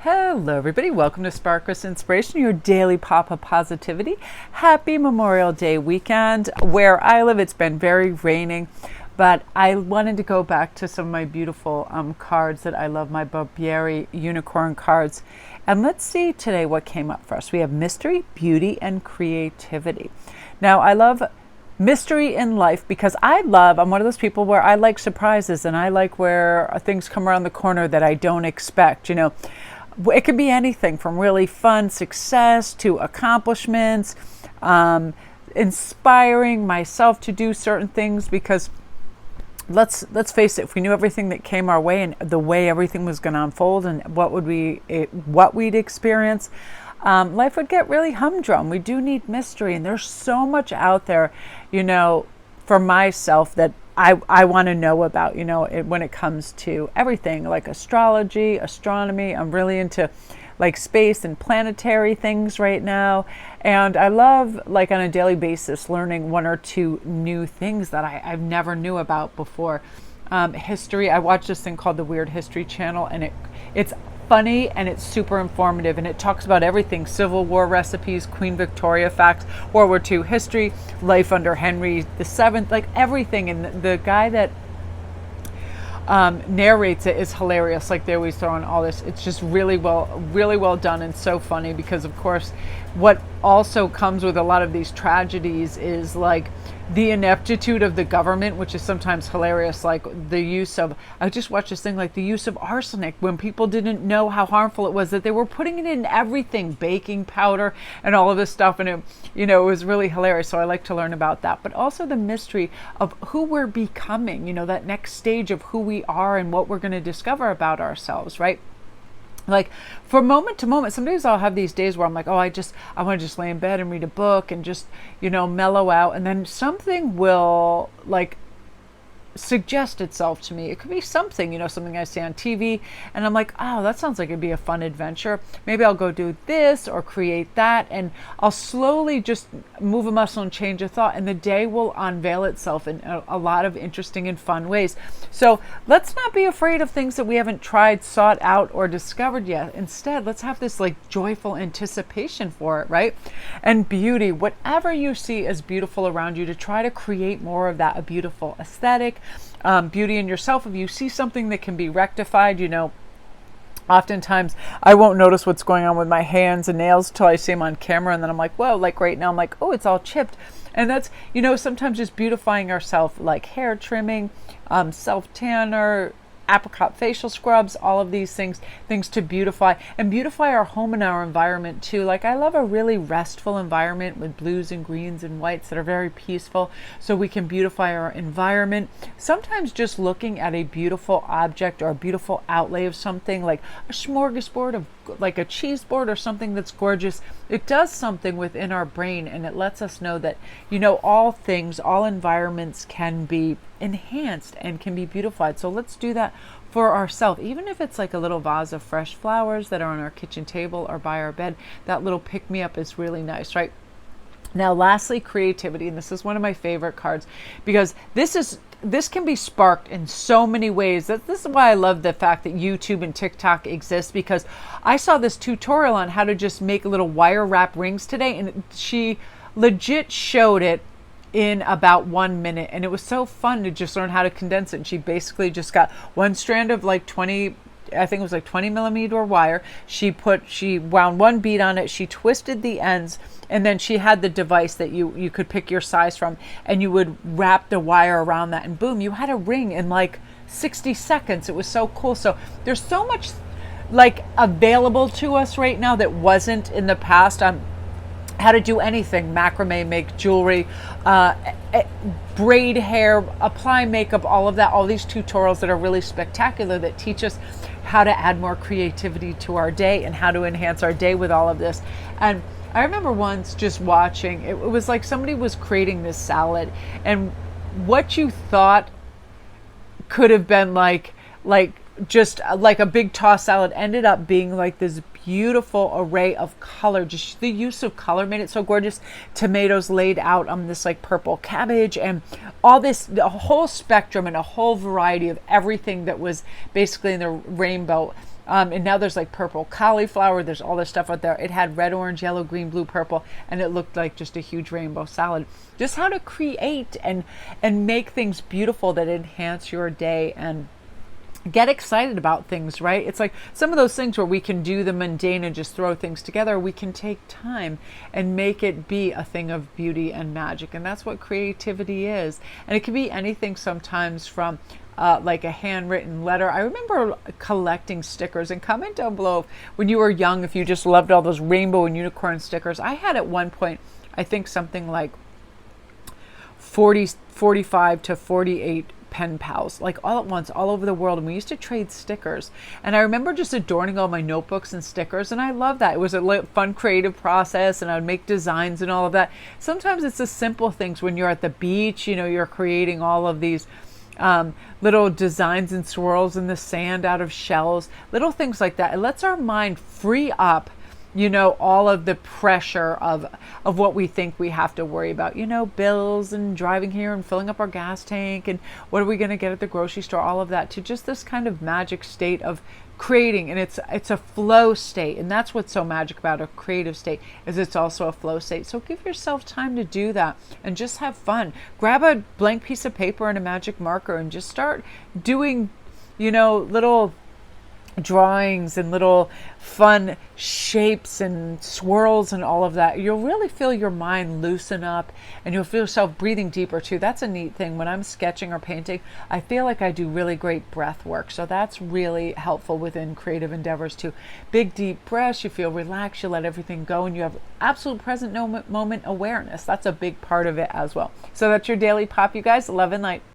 Hello, everybody. Welcome to Sparkles Inspiration, your daily pop of positivity. Happy Memorial Day weekend. Where I live, it's been very raining, but I wanted to go back to some of my beautiful cards that I love, my Barbieri unicorn cards. And let's see today what came up for us. We have mystery, beauty, and creativity. Now, I love mystery in life because I'm one of those people where I like surprises and I like where things come around the corner that I don't expect, It could be anything from really fun success to accomplishments, inspiring myself to do certain things because let's face it, if we knew everything that came our way and the way everything was going to unfold and what we'd experience, life would get really humdrum. We do need mystery, and there's so much out there, for myself that I want to know about, when it comes to everything like astrology, astronomy. I'm really into like space and planetary things right now. And I love, like, on a daily basis, learning one or two new things that I've never knew about before. History, I watch this thing called the Weird History Channel, and it's funny and it's super informative, and it talks about everything: Civil War recipes, Queen Victoria facts, World War II history, life under Henry VII, like everything. And the guy that narrates it is hilarious. Like, they always throw in all this. It's just really well done and so funny because, of course, what also comes with a lot of these tragedies is like the ineptitude of the government, which is sometimes hilarious. Like the use of, I just watched this thing, like the use of arsenic when people didn't know how harmful it was, that they were putting it in everything, baking powder and all of this stuff. And it was really hilarious. So I like to learn about that, but also the mystery of who we're becoming, that next stage of who we are and what we're going to discover about ourselves, right? Like, from moment to moment, sometimes I'll have these days where I'm like, I want to just lay in bed and read a book and just, mellow out. And then something will like suggest itself to me. It could be something, something I see on TV and I'm like, oh, that sounds like it'd be a fun adventure. Maybe I'll go do this or create that, and I'll slowly just move a muscle and change a thought, and the day will unveil itself in a lot of interesting and fun ways. So let's not be afraid of things that we haven't tried, sought out, or discovered yet. Instead, let's have this like joyful anticipation for it, right? And beauty, whatever you see as beautiful around you, to try to create more of that, a beautiful aesthetic. Beauty in yourself. If you see something that can be rectified, oftentimes I won't notice what's going on with my hands and nails till I see them on camera, and then I'm like, whoa, like right now I'm like, oh, it's all chipped. And that's, sometimes just beautifying ourselves, like hair trimming, self tanner, apricot facial scrubs, all of these things to beautify our home and our environment too. Like, I love a really restful environment with blues and greens and whites that are very peaceful, so we can beautify our environment. Sometimes just looking at a beautiful object or a beautiful outlay of something, like a smorgasbord of like a cheese board or something that's gorgeous, it does something within our brain, and it lets us know that, all things, all environments can be enhanced and can be beautified. So let's do that for ourselves, even if it's like a little vase of fresh flowers that are on our kitchen table or by our bed. That little pick-me-up is really nice, right? Now, lastly, creativity, and this is one of my favorite cards because this can be sparked in so many ways. This is why I love the fact that YouTube and TikTok exist, because I saw this tutorial on how to just make little wire wrap rings today, and she legit showed it in about 1 minute, and it was so fun to just learn how to condense it. And she basically just got one strand of like 20 millimeter wire. She wound one bead on it, she twisted the ends, and then she had the device that you could pick your size from, and you would wrap the wire around that, and boom, you had a ring in like 60 seconds. It was so cool. So there's so much like available to us right now that wasn't in the past. How to do anything: macrame, make jewelry, braid hair, apply makeup, all of that, all these tutorials that are really spectacular that teach us how to add more creativity to our day and how to enhance our day with all of this. And I remember once just watching, it was like somebody was creating this salad, and what you thought could have been like just like a big tossed salad ended up being like this beautiful array of color. Just the use of color made it so gorgeous. Tomatoes laid out on this like purple cabbage, and all this, a whole spectrum and a whole variety of everything that was basically in the rainbow And now there's like purple cauliflower. There's all this stuff out there. It had red, orange, yellow, green, blue, purple, and it looked like just a huge rainbow salad. Just how to create and make things beautiful that enhance your day and get excited about things, right? It's like some of those things where we can do the mundane and just throw things together. We can take time and make it be a thing of beauty and magic. And that's what creativity is. And it can be anything sometimes from like a handwritten letter. I remember collecting stickers, and comment down below when you were young if you just loved all those rainbow and unicorn stickers. I had at one point, I think something like 45 to 48 pen pals, like all at once, all over the world. And we used to trade stickers. And I remember just adorning all my notebooks and stickers. And I love that. It was a fun, creative process. And I would make designs and all of that. Sometimes it's the simple things when you're at the beach, you know, you're creating all of these little designs and swirls in the sand out of shells, little things like that. It lets our mind free up, you know, all of the pressure of what we think we have to worry about, you know, bills and driving here and filling up our gas tank and what are we going to get at the grocery store, all of that, to just this kind of magic state of creating. And it's a flow state, and that's what's so magic about a creative state, is it's also a flow state. So give yourself time to do that and just have fun. Grab a blank piece of paper and a magic marker and just start doing, you know, little drawings and little fun shapes and swirls and all of that. You'll really feel your mind loosen up, and you'll feel yourself breathing deeper too. That's a neat thing. When I'm sketching or painting, I feel like I do really great breath work. So that's really helpful within creative endeavors too. Big deep breaths, you feel relaxed, you let everything go, and you have absolute present moment awareness. That's a big part of it as well. So that's your daily pop, you guys. Love and light.